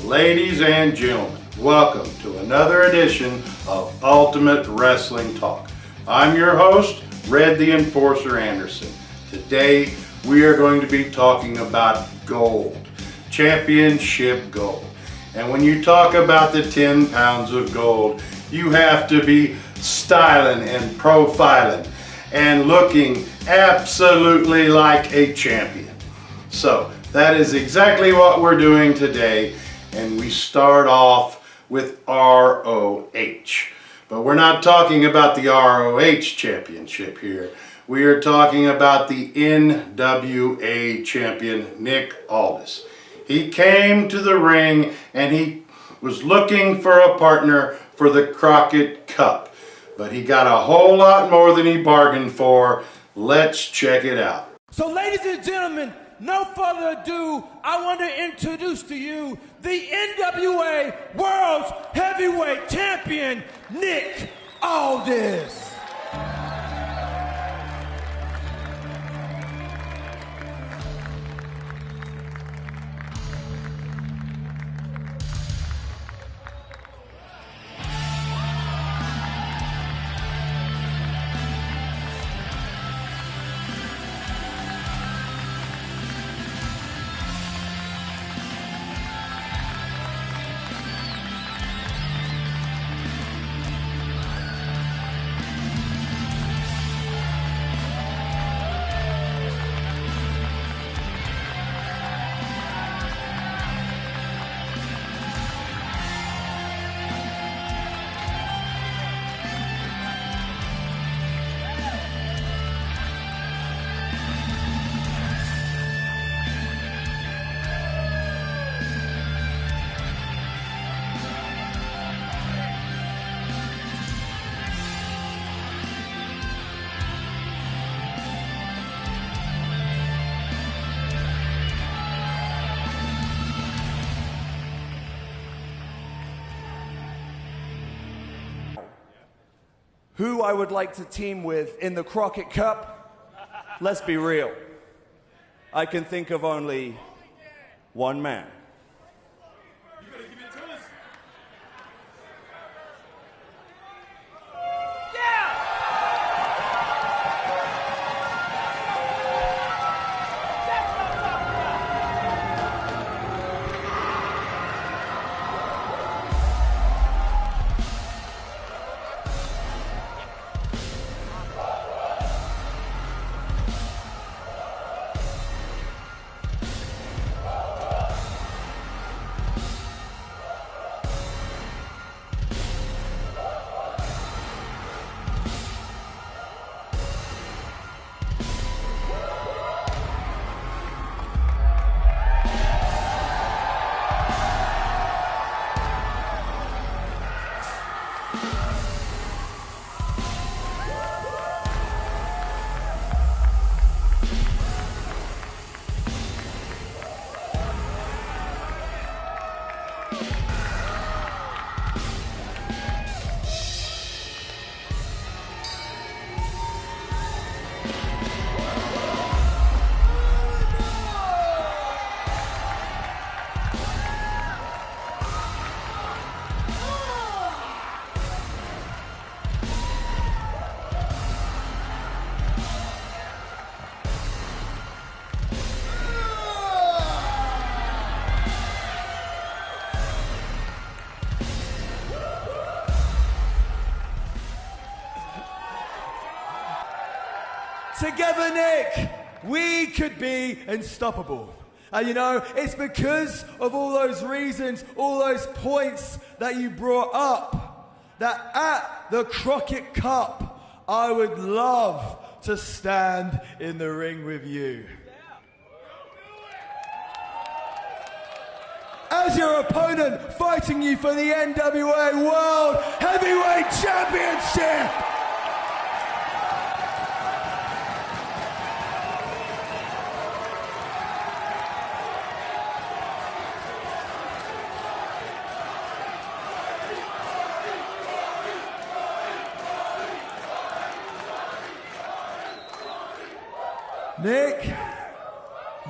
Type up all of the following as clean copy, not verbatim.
Ladies and gentlemen, welcome to another edition of Ultimate Wrestling Talk. I'm your host, Red the Enforcer Anderson. Today we are going to be talking about gold, championship gold. And when you talk about the 10 pounds of gold, you have to be styling and profiling and looking absolutely like a champion. So that is exactly what we're doing today, and we start off with ROH. But we're not talking about the ROH championship here. We are talking about the NWA champion, Nick Aldis. He came to the ring and he was looking for a partner for the Crockett Cup, but he got a whole lot more than he bargained for. Let's check it out. So ladies and gentlemen, no further ado, I want to introduce to you the NWA World's Heavyweight Champion, Nick Aldis. Who I would like to team with in the Crockett Cup? Let's be real. I can think of only one man. You gotta give it to us. Together, Nick, we could be unstoppable. And you know, it's because of all those reasons, all those points that you brought up, that at the Crockett Cup, I would love to stand in the ring with you. As your opponent, fighting you for the NWA World Heavyweight Championship. Nick,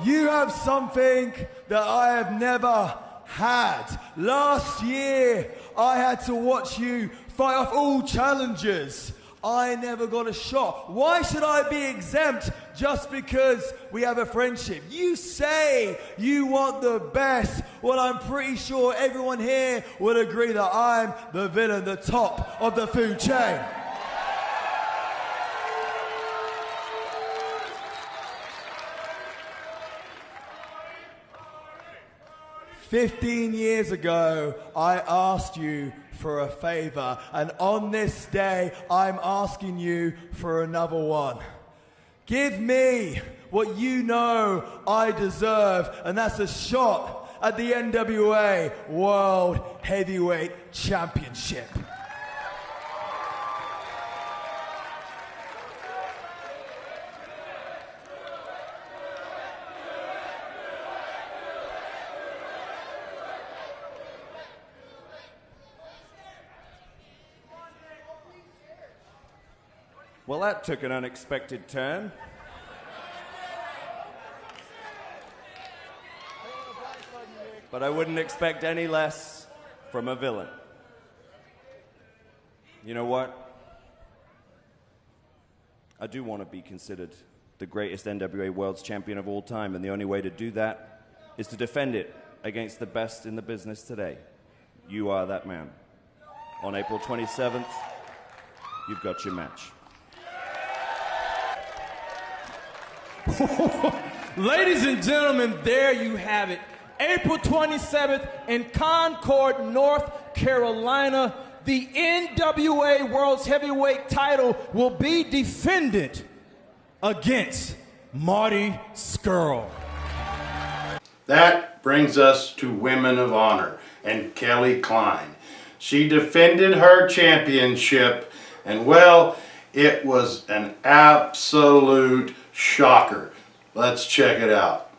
you have something that I have never had. Last year, I had to watch you fight off all challengers. I never got a shot. Why should I be exempt just because we have a friendship? You say you want the best. Well, I'm pretty sure everyone here would agree that I'm the villain, the top of the food chain. "15 years ago, I asked you for a favor, and on this day, I'm asking you for another one. Give me what you know I deserve, and that's a shot at the NWA World Heavyweight Championship." Well, that took an unexpected turn. But I wouldn't expect any less from a villain. You know what? I do want to be considered the greatest NWA World's Champion of all time, and the only way to do that is to defend it against the best in the business today. You are that man. On April 27th, you've got your match. Ladies and gentlemen, there you have it. April 27th in Concord, North Carolina, the NWA World's Heavyweight title will be defended against Marty Scurll. That brings us to Women of Honor and Kelly Klein. She defended her championship, and well, it was an absolute shocker. Let's check it out.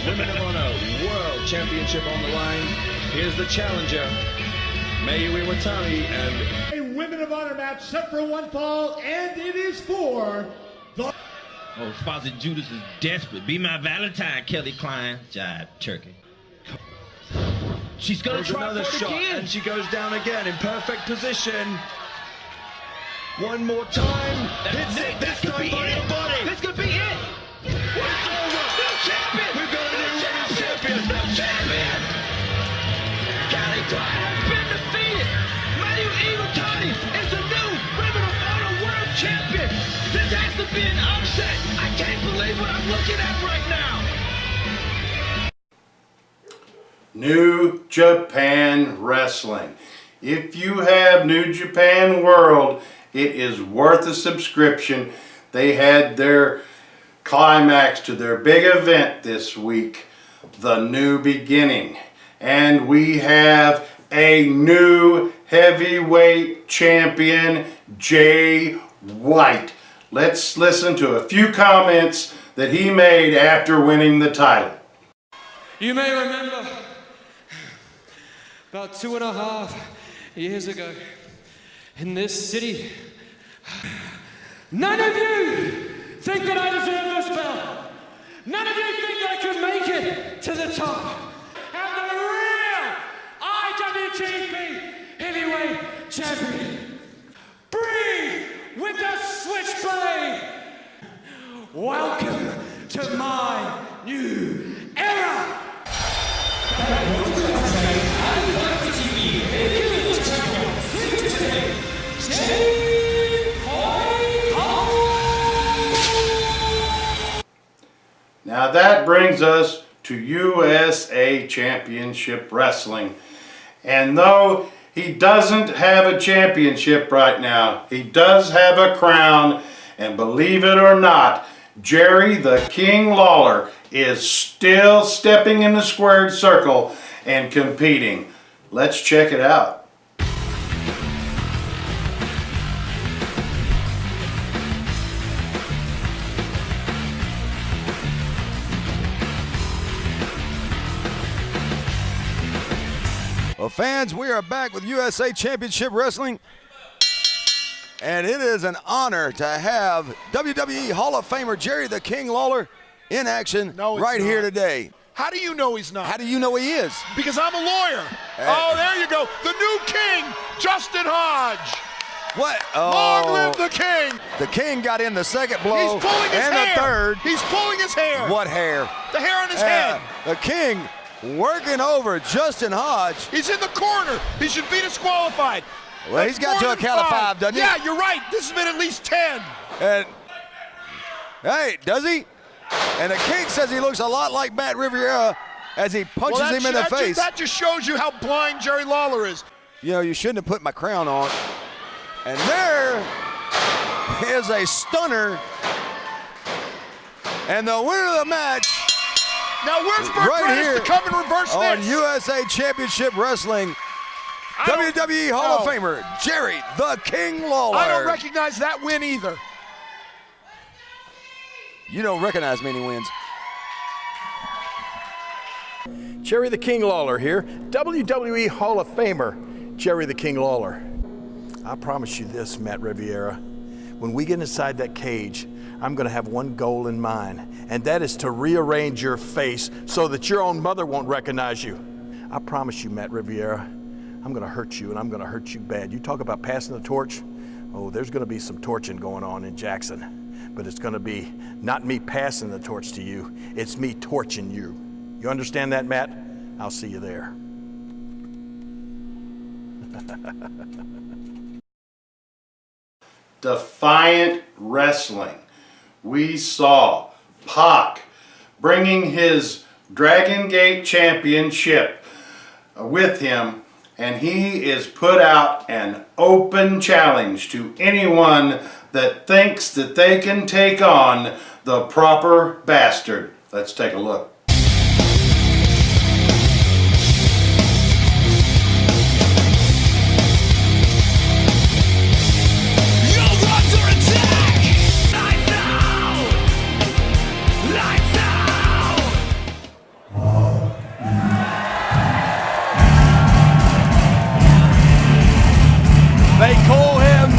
Women of Honor World Championship on the line. Here's the challenger, Mayu Iwatani, and A Women of Honor match set for one fall, and it is for the... Oh, Fawcett Judas is desperate. Be my Valentine, Kelly Klein. Jive turkey. She's gonna there's try another for it shot, again. and she goes down again in perfect position. One more time. Hits it. This could time be body it. to body. This could be it. It's over. New champion. We've got a new women's champion. New champion. Kelly Klein has been defeated. Mayu Iwatani is the new Women of Honor World Champion. This has to be an upset. I can't believe what I'm looking at right now. New Japan Wrestling. If you have New Japan World, it is worth a subscription. They had their climax to their big event this week, The New Beginning. And we have a new heavyweight champion, Jay White. Let's listen to a few comments that he made after winning the title. You may remember about 2.5 years ago in this city, none of you think that I deserve this belt. None of you think I can make it to the top. I'm the real IWGP Heavyweight Champion. Breathe with the switchblade. Welcome to my new era. Now that brings us to USA Championship Wrestling. And though he doesn't have a championship right now, he does have a crown. And believe it or not, Jerry the King Lawler is still stepping in the squared circle and competing. Let's check it out. Well, fans, we are back with USA Championship Wrestling. And it is an honor to have WWE Hall of Famer Jerry the King Lawler in action right here today. How do you know he's not? How do you know he is? Because I'm a lawyer. Oh, there you go. The new king, Justin Hodge. What? Long live the king. The king got in the second blow. He's pulling his and hair. the third. He's pulling his hair. What hair? The hair on his head. The king working over Justin Hodge. He's in the corner. He should be disqualified. Well, he's got to a count of 5, doesn't he? Yeah, you're right. This has been at least 10. And hey, does he? And the king says he looks a lot like Matt Riviera as he punches him in the face. That just shows you how blind Jerry Lawler is. You know, you shouldn't have put my crown on. And there is a stunner. And the winner of the match. Now where's Burt Reynolds to come and reverse on this? USA Championship Wrestling, WWE Hall of Famer, Jerry the King Lawler. I don't recognize that win either. You don't recognize many wins. Jerry the King Lawler here, WWE Hall of Famer, Jerry the King Lawler. I promise you this, Matt Riviera, when we get inside that cage, I'm gonna have one goal in mind, and that is to rearrange your face so that your own mother won't recognize you. I promise you, Matt Riviera, I'm gonna hurt you, and I'm gonna hurt you bad. You talk about passing the torch, oh, there's gonna be some torching going on in Jackson, but it's gonna be not me passing the torch to you, it's me torching you. You understand that, Matt? I'll see you there. Defiant Wrestling. We saw Pac bringing his Dragon Gate Championship with him, and he is put out an open challenge to anyone that thinks that they can take on the proper bastard. Let's take a look. They call him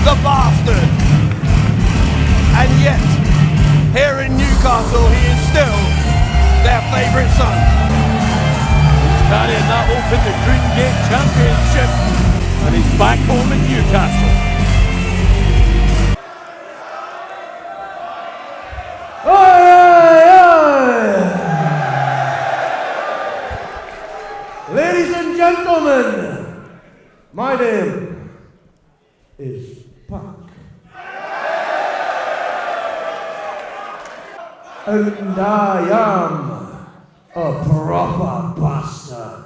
the Bastard. And yet, here in Newcastle, he is still their favourite son. He's carrying that open the Dream Gate Championship, and he's back home in Newcastle. Ladies and gentlemen, my name is Pac. And I am a proper bastard.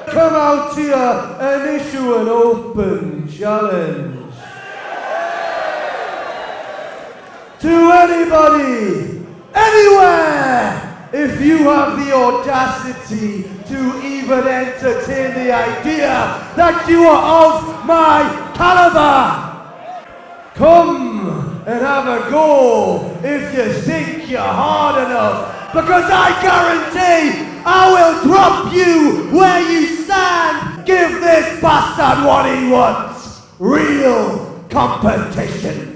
Come out here and issue an open challenge to anybody, anywhere, if you have the audacity to even entertain the idea that you are of my caliber. Come and have a go if you think you're hard enough, because I guarantee I will drop you where you stand. Give this bastard what he wants. Real competition.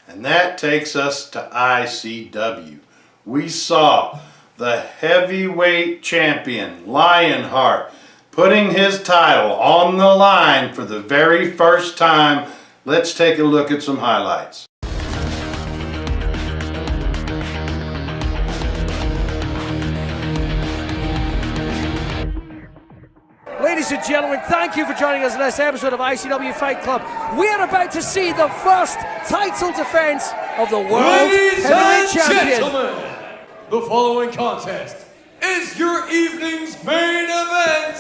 And that takes us to ICW. We saw the heavyweight champion, Lionheart, putting his title on the line for the very first time. Let's take a look at some highlights. Ladies and gentlemen, thank you for joining us in this episode of ICW Fight Club. We are about to see the first title defense of the World Heavyweight Champion. Gentlemen, the following contest is your evening's main event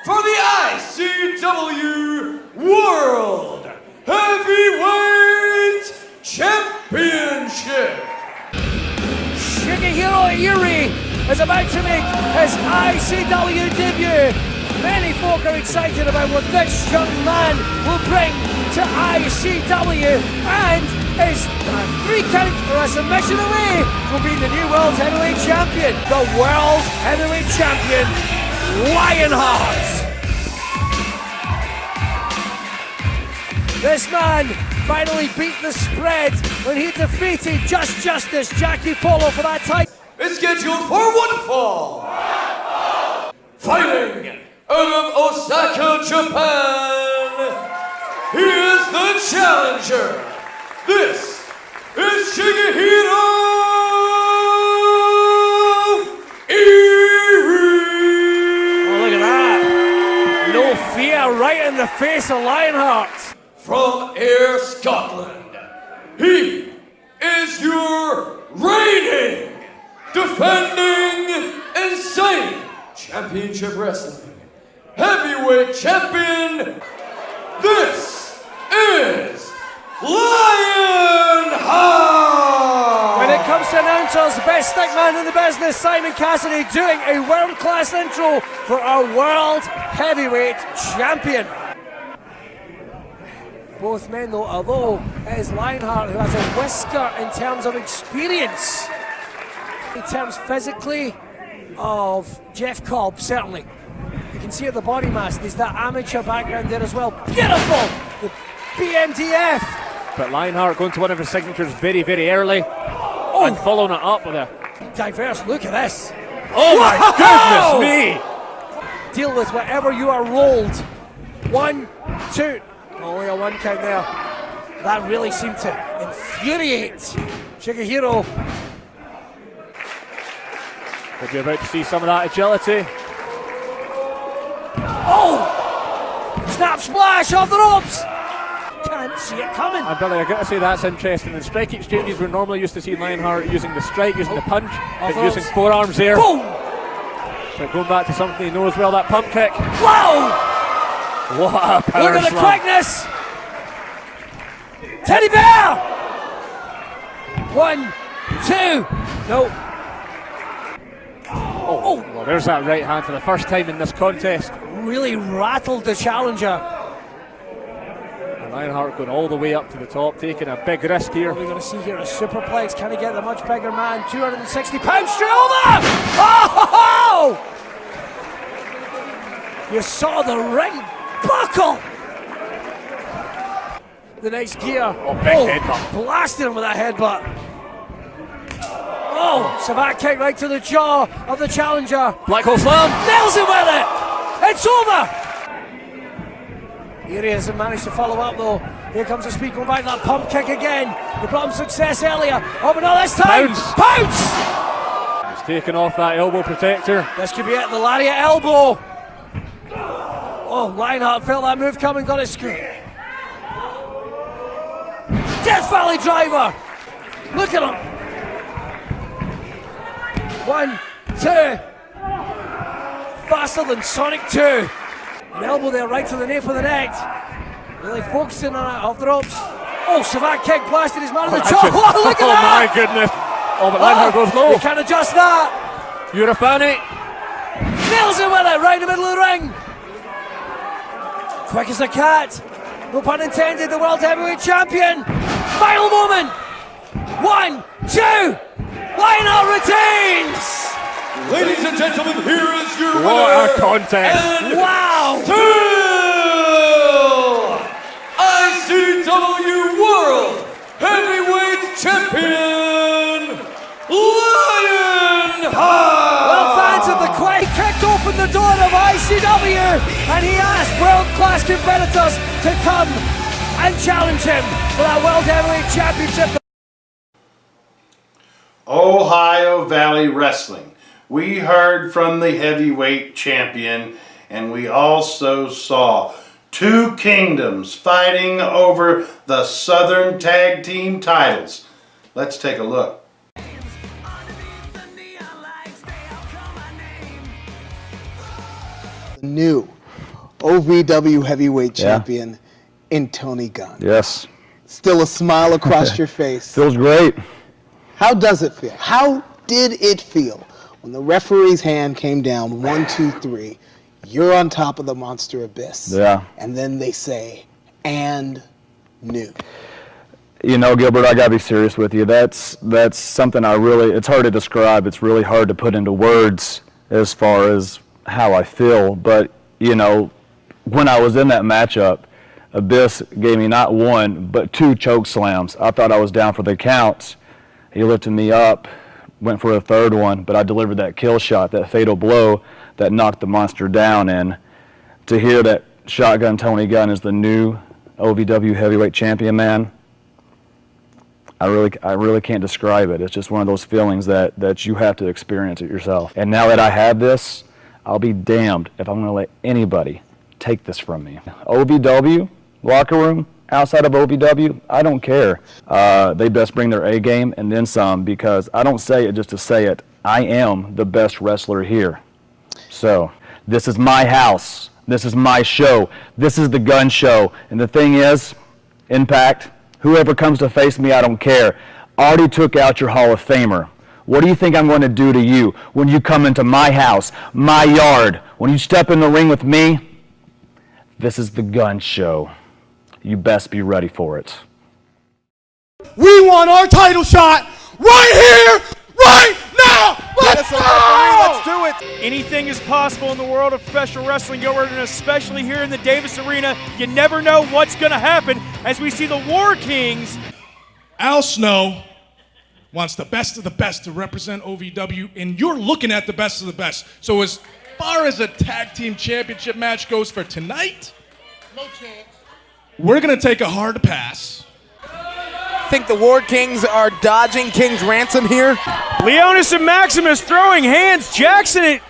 for the ICW World Heavyweight Championship. Shigehiro Iri is about to make his ICW debut. Many folk are excited about what this young man will bring to ICW, and is a 3-count or a submission away from being the new World Heavyweight Champion. The World Heavyweight Champion, Lionheart. This man finally beat the spread when he defeated Just Justice Jackie Polo for that title. It's scheduled for one fall. Fighting out of Osaka, Japan, he is the challenger. This is Shigehiro Irie. Oh, look at that. No fear right in the face of Lionheart. From Ayr, Scotland, he is your reigning, defending, insane championship wrestling heavyweight champion. This is Lionheart! When it comes to announcers, best stickman in the business, Simon Cassidy, doing a world-class intro for our World Heavyweight Champion. Both men, though, although it is Lionheart who has a whisker in terms of experience, in terms physically of Jeff Cobb, certainly. You can see at the body mass, there's that amateur background there as well. Beautiful! The BMDF! But Lionheart going to one of his signatures very, very early and following it up with a diverse look at this. Oh my goodness me! Deal with whatever you are rolled. 1, 2. Only a 1 count there. That really seemed to infuriate Shigehiro. Could be about to see some of that agility. Oh! Snap splash off the ropes! Can't see it coming. And Billy, I got to say that's interesting. In strike exchanges, we're normally used to see Lionheart using the strike, using the punch, but using forearms there. Boom! But going back to something he knows well, that pump kick. Wow! What a power Look at the slam. quickness! Teddy Bear! 1, 2, no. Oh, well, there's that right hand for the first time in this contest. Really rattled the challenger. And Lionheart going all the way up to the top, taking a big risk here. What we're going to see here is superplex. Can he get the much bigger man? 260 pounds straight over! Oh! You saw the ring buckle! The next gear. Oh, big headbutt. Blasted him with that headbutt. Oh, Savate kick right to the jaw of the challenger. Black hole slam. Nails him with it! It's over! Here he hasn't managed to follow up though. Here comes the speed going back, that pump kick again. He brought him success earlier. Oh, but not this time! Pounce! He's taken off that elbow protector. This could be it, the lariat elbow. Oh, Lionheart felt that move coming, got it screwed. Death Valley driver! Look at him! 1, 2. Faster than Sonic 2. An elbow there right to the nape of the neck. Really focusing on it off the ropes. Oh, Savate kick blasted his man in the jaw. Oh, look at that! Oh my goodness. Oh, but Lionheart goes low. You can't adjust that. Urafani. Nails him with it right in the middle of the ring. Quick as a cat. No pun intended, the World Heavyweight Champion. Final moment. 1, 2. Lionheart retains. Ladies and gentlemen, here is your winner. What a contest. And wow. Still ICW World Heavyweight Champion, Lionheart. Well, fans of the Quake kicked open the door of ICW and he asked world-class competitors to come and challenge him for that World Heavyweight Championship. Ohio Valley Wrestling. We heard from the heavyweight champion, and we also saw two kingdoms fighting over the Southern Tag Team titles. Let's take a look. The new OVW heavyweight champion in Tony Gunn. Yes. Still a smile across your face. Feels great. How does it feel? How did it feel when the referee's hand came down 1, 2, 3? You're on top of the monster abyss. Yeah. And then they say, and new. You know, Gilbert, I gotta be serious with you. That's something it's hard to describe. It's really hard to put into words as far as how I feel. But, you know, when I was in that matchup, Abyss gave me not one, but 2 choke slams. I thought I was down for the count. He lifted me up, went for a 3rd one, but I delivered that kill shot, that fatal blow that knocked the monster down. And to hear that Shotgun Tony Gunn is the new OVW heavyweight champion, man, I really can't describe it. It's just one of those feelings that you have to experience it yourself. And now that I have this, I'll be damned if I'm going to let anybody take this from me. OVW, locker room, outside of OVW, I don't care. They best bring their A game and then some, because I don't say it just to say it. I am the best wrestler here. So this is my house. This is my show. This is the Gun Show. And the thing is, Impact, whoever comes to face me, I don't care. Already took out your Hall of Famer. What do you think I'm going to do to you when you come into my house, my yard? When you step in the ring with me, this is the Gun Show. You best be ready for it. We want our title shot right here, right now. Let's go! Let's do it. Anything is possible in the world of professional wrestling, Gilbert, and especially here in the Davis Arena. You never know what's going to happen as we see the War Kings. Al Snow wants the best of the best to represent OVW, and you're looking at the best of the best. So as far as a tag team championship match goes for tonight, no chance. We're going to take a hard pass. Think the War Kings are dodging King's Ransom here? Leonis and Maximus throwing hands. Jackson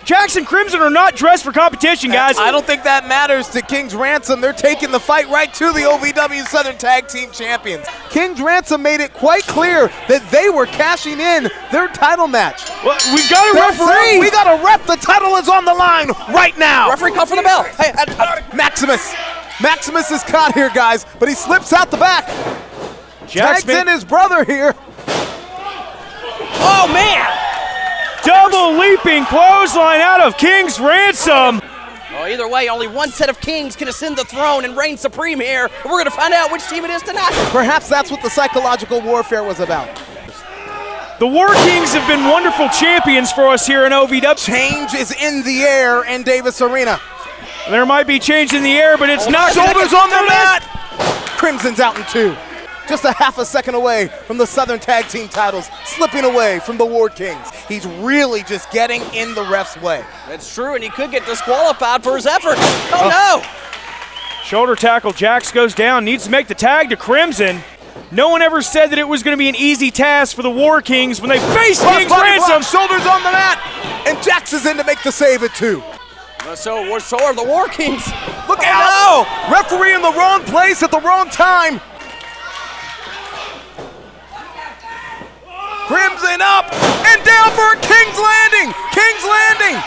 Crimson are not dressed for competition, guys. I don't think that matters to King's Ransom. They're taking the fight right to the OVW Southern Tag Team Champions. King's Ransom made it quite clear that they were cashing in their title match. Well, we've got a referee. We got a ref. The title is on the line right now. Referee, call for the bell. Hey, Maximus. Maximus is caught here, guys, but he slips out the back. Tags in his brother here. Oh, man! Double leaping clothesline out of King's Ransom. Oh, either way, only one set of kings can ascend the throne and reign supreme here. We're going to find out which team it is tonight. Perhaps that's what the psychological warfare was about. The War Kings have been wonderful champions for us here in OVW. Change is in the air in Davis Arena. There might be change in the air, but it's not. Shoulders on the mat. Crimson's out in 2. Just a half a second away from the Southern Tag Team titles, slipping away from the War Kings. He's really just getting in the ref's way. That's true, and he could get disqualified for his efforts. Oh, no! Shoulder tackle, Jax goes down, needs to make the tag to Crimson. No one ever said that it was going to be an easy task for the War Kings when they faced King's Ransom. Shoulders on the mat, and Jax is in to make the save at 2. So are the War Kings. Look out! No! Referee in the wrong place at the wrong time. Crimson up and down for King's Landing. King's Landing.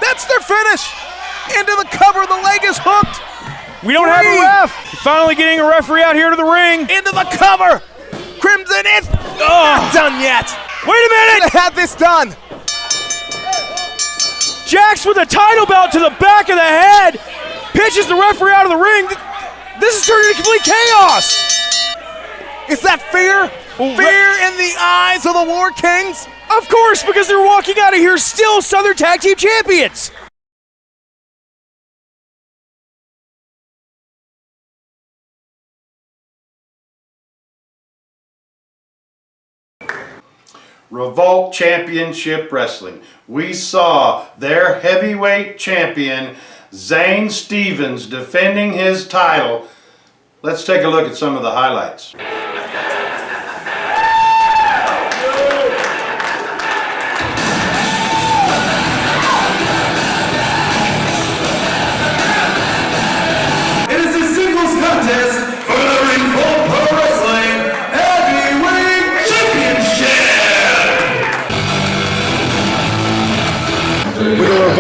That's their finish. Into the cover. The leg is hooked. We don't have a ref. Finally getting a referee out here to the ring. Into the cover. Crimson is not done yet. Wait a minute. They had this done. Jax with a title belt to the back of the head. Pitches the referee out of the ring. This is turning into complete chaos. Is that fear? Fear in the eyes of the War Kings? Of course, because they're walking out of here still Southern Tag Team Champions. Revolt Championship Wrestling. We saw their heavyweight champion, Zane Stevens, defending his title. Let's take a look at some of the highlights.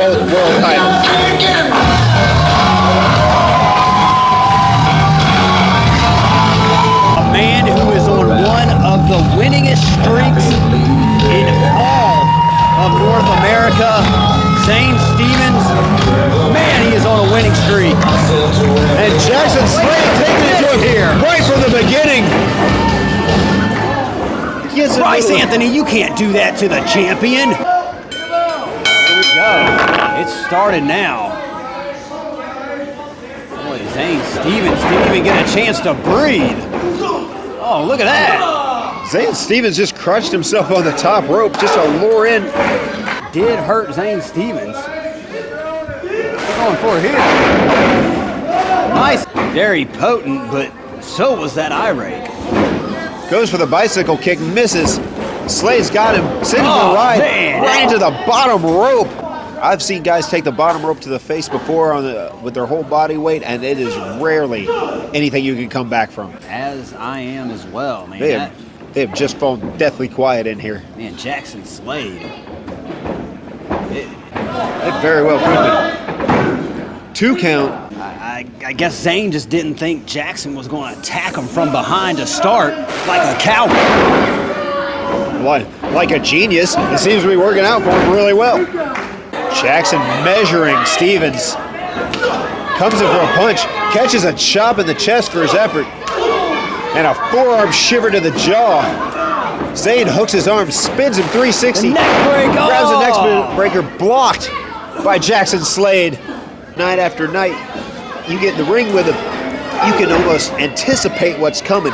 World title. A man who is on one of the winningest streaks in all of North America, Zane Stevens. Man, he is on a winning streak. And Jackson Slade taking it to him here right from the beginning. Nice, Anthony. You can't do that to the champion. Here we go. It started now. Boy, Zane Stevens didn't even get a chance to breathe. Oh, look at that. Zane Stevens just crushed himself on the top rope just to lure in. Did hurt Zane Stevens. Going for it here. Nice. Very potent, but so was that eye rake. Goes for the bicycle kick, misses. Slade's got him, sends him a ride, man. right into the bottom rope. I've seen guys take the bottom rope to the face before with their whole body weight, and it is rarely anything you can come back from. As I am as well, man. They have just fallen deathly quiet in here. Man, Jackson Slade. It very well could be. 2 count. I guess Zane just didn't think Jackson was going to attack him from behind to start like a coward. Like a genius. It seems to be working out for him really well. Jackson measuring Stevens. Comes in for a punch. Catches a chop in the chest for his effort. And a forearm shiver to the jaw. Zane hooks his arm, spins him 360. Neck break. Grabs the neck breaker, blocked by Jackson Slade. Night after night, you get in the ring with him, you can almost anticipate what's coming.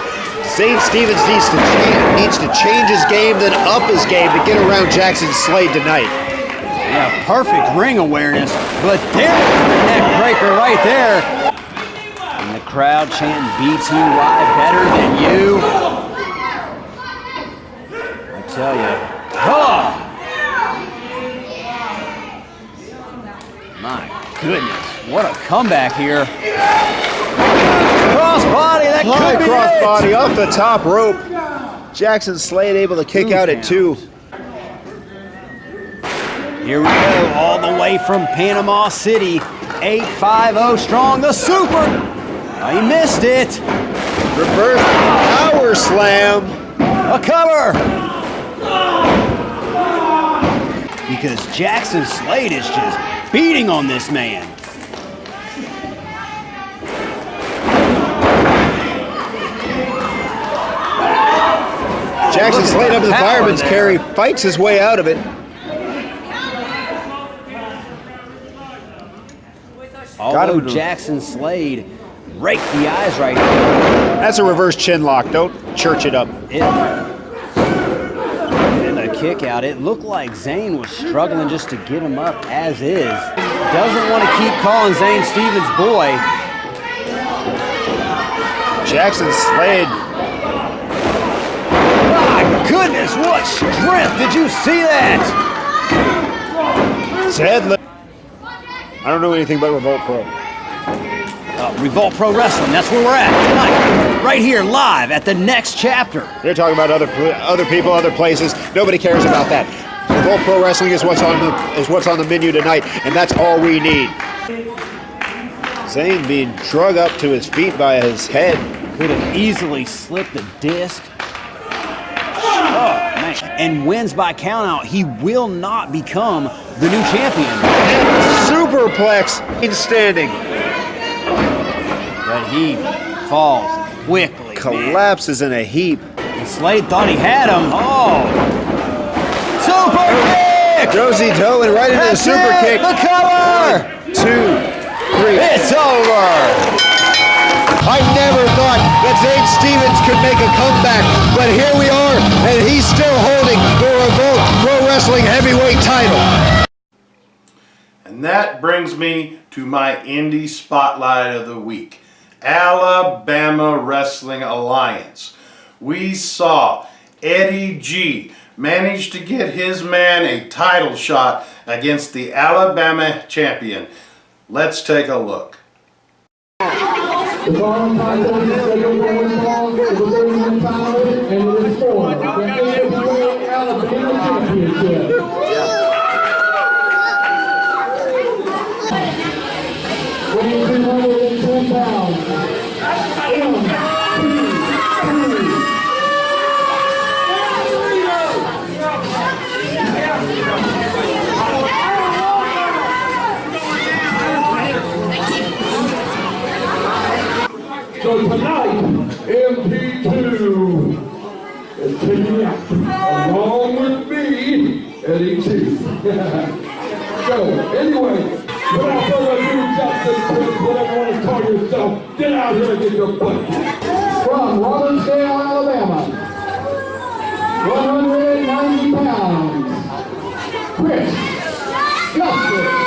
Zane Stevens needs to change his game, then up his game to get around Jackson Slade tonight. Yeah, perfect ring awareness, but there's the neck breaker right there. And the crowd chanting BTY better than you. I tell you, my goodness, what a comeback here. Crossbody, that could be crossbody it. off the top rope. Jackson Slade able to kick out at 2. Here we go, all the way from Panama City. 850 strong, the super. Oh, he missed it. Reverse power slam. A cover. Because Jackson Slade is just beating on this man. Jackson Slade up in the fireman's carry, fights his way out of it. Although Jackson Slade raked the eyes right here. That's a reverse chin lock. Don't church it up. And a kick out. It looked like Zane was struggling just to get him up as is. Doesn't want to keep calling Zane Stevens boy. Jackson Slade. My goodness, what strength. Did you see that? Deadlift. I don't know anything about Revolt Pro. Revolt Pro Wrestling, that's where we're at tonight. Right here, live at the Next Chapter. You're talking about other people, other places. Nobody cares about that. Revolt Pro Wrestling is what's on the menu tonight, and that's all we need. Zane being drug up to his feet by his head. Could have easily slipped the disc. Oh, man. And wins by countout. He will not become the new champion. Superplex in standing. But he falls quickly. Collapses in a heap. And Slade thought he had him. Oh. Super kick! Josie Doe and right into the super kick. The cover! 1, 2, 3. It's over! I never thought that Zane Stevens could make a comeback, but here we are, and he's still holding the Revolt Pro Wrestling Heavyweight title. And that brings me to my indie spotlight of the week. Alabama Wrestling Alliance. We saw Eddie G manage to get his man a title shot against the Alabama champion. Let's take a look. The following title is scheduled for one fall, is a 31 pound, and it is for the AWA Alabama Championship. Weighing 210 pounds, So tonight, MP2 is kicking out. So, anyway, without further ado, Justice Prince, whatever you want to call yourself, get out here and get your butt kicked. From Robbinsdale, Alabama, 190 pounds, Chris Justice.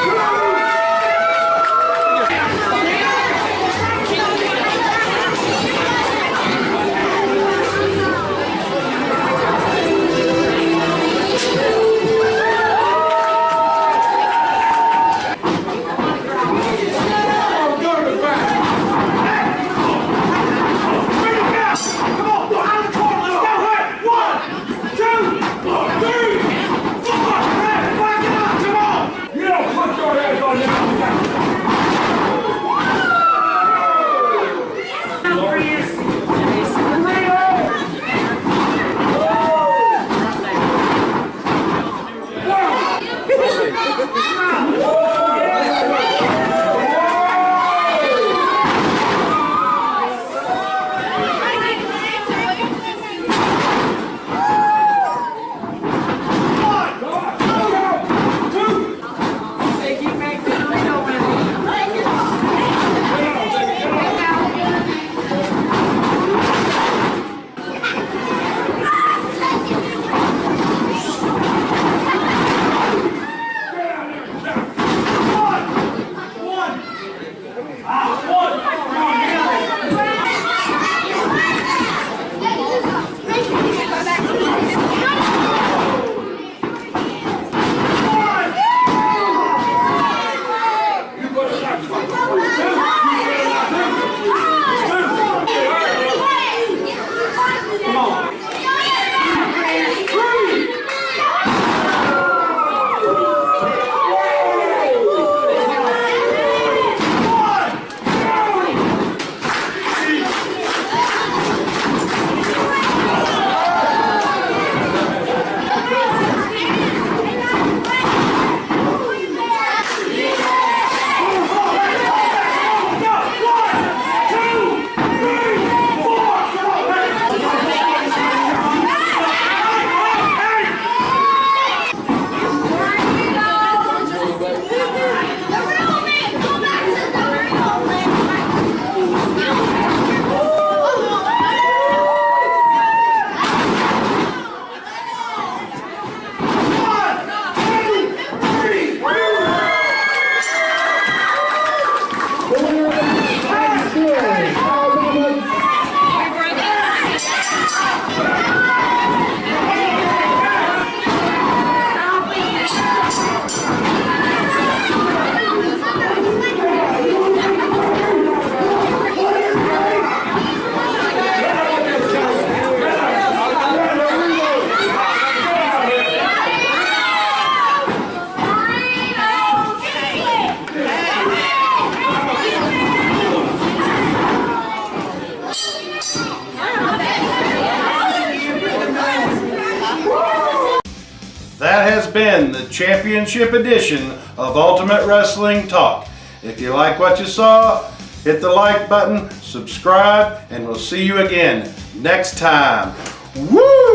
That has been the championship edition of Ultimate Wrestling Talk. If you like what you saw, hit the like button, subscribe, and we'll see you again next time. Woo!